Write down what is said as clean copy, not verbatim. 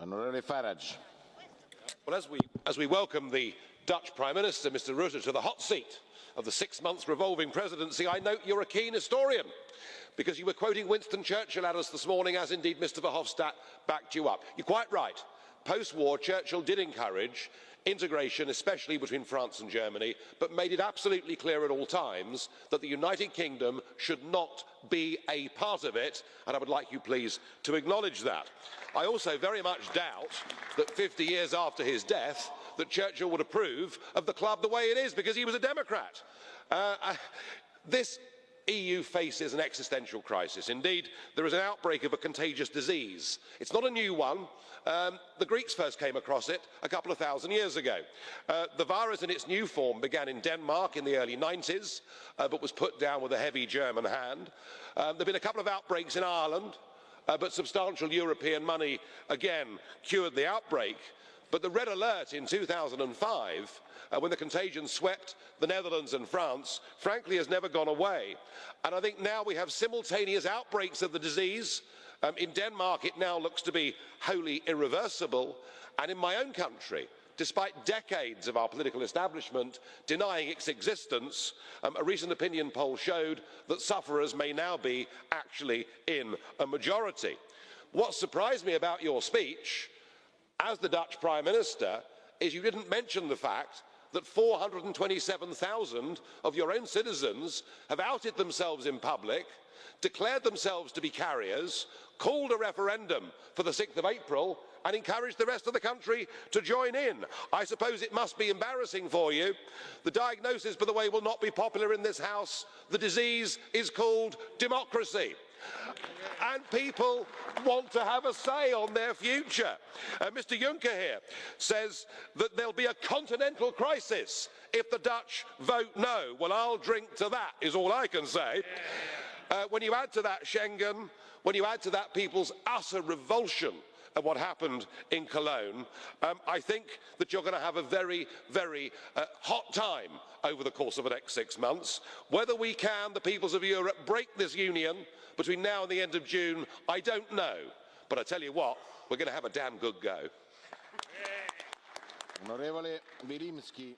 Honourable Farage. Well, as we welcome the Dutch Prime Minister, Mr Rutte, to the hot seat of the 6-month revolving presidency, I note you're a keen historian, because you were quoting Winston Churchill at us this morning, as indeed Mr Verhofstadt backed you up. You're quite right. Post-war, Churchill did encourage integration, especially between France and Germany, but made it absolutely clear at all times that the United Kingdom should not be a part of it, and I would like you please to acknowledge that. I also very much doubt that 50 years after his death that Churchill would approve of the club the way it is, because he was a Democrat. This EU faces an existential crisis. Indeed, there is an outbreak of a contagious disease. It's not a new one. The Greeks first came across it a couple of thousand years ago. The virus in its new form began in Denmark in the early 90s, but was put down with a heavy German hand. There have been a couple of outbreaks in Ireland, but substantial European money again cured the outbreak. But the red alert in 2005, when the contagion swept the Netherlands and France, frankly has never gone away. And I think now we have simultaneous outbreaks of the disease. In Denmark, it now looks to be wholly irreversible. And in my own country, despite decades of our political establishment denying its existence, a recent opinion poll showed that sufferers may now be actually in a majority. What surprised me about your speech, as the Dutch Prime Minister, is you didn't mention the fact that 427,000 of your own citizens have outed themselves in public, declared themselves to be carriers, called a referendum for the 6th of April, and encouraged the rest of the country to join in. I suppose it must be embarrassing for you. The diagnosis, by the way, will not be popular in this House. The disease is called democracy. And people want to have a say on their future. Mr Juncker here says that there'll be a continental crisis if the Dutch vote no. Well, I'll drink to that, is all I can say. When you add to that Schengen, when you add to that people's utter revulsion at what happened in Cologne, I think that you're going to have a very, very hot time over the course of the next 6 months. Whether we can, the peoples of Europe, break this union between now and the end of June, I don't know. But I tell you what, we're going to have a damn good go. Onorevole Vilimsky.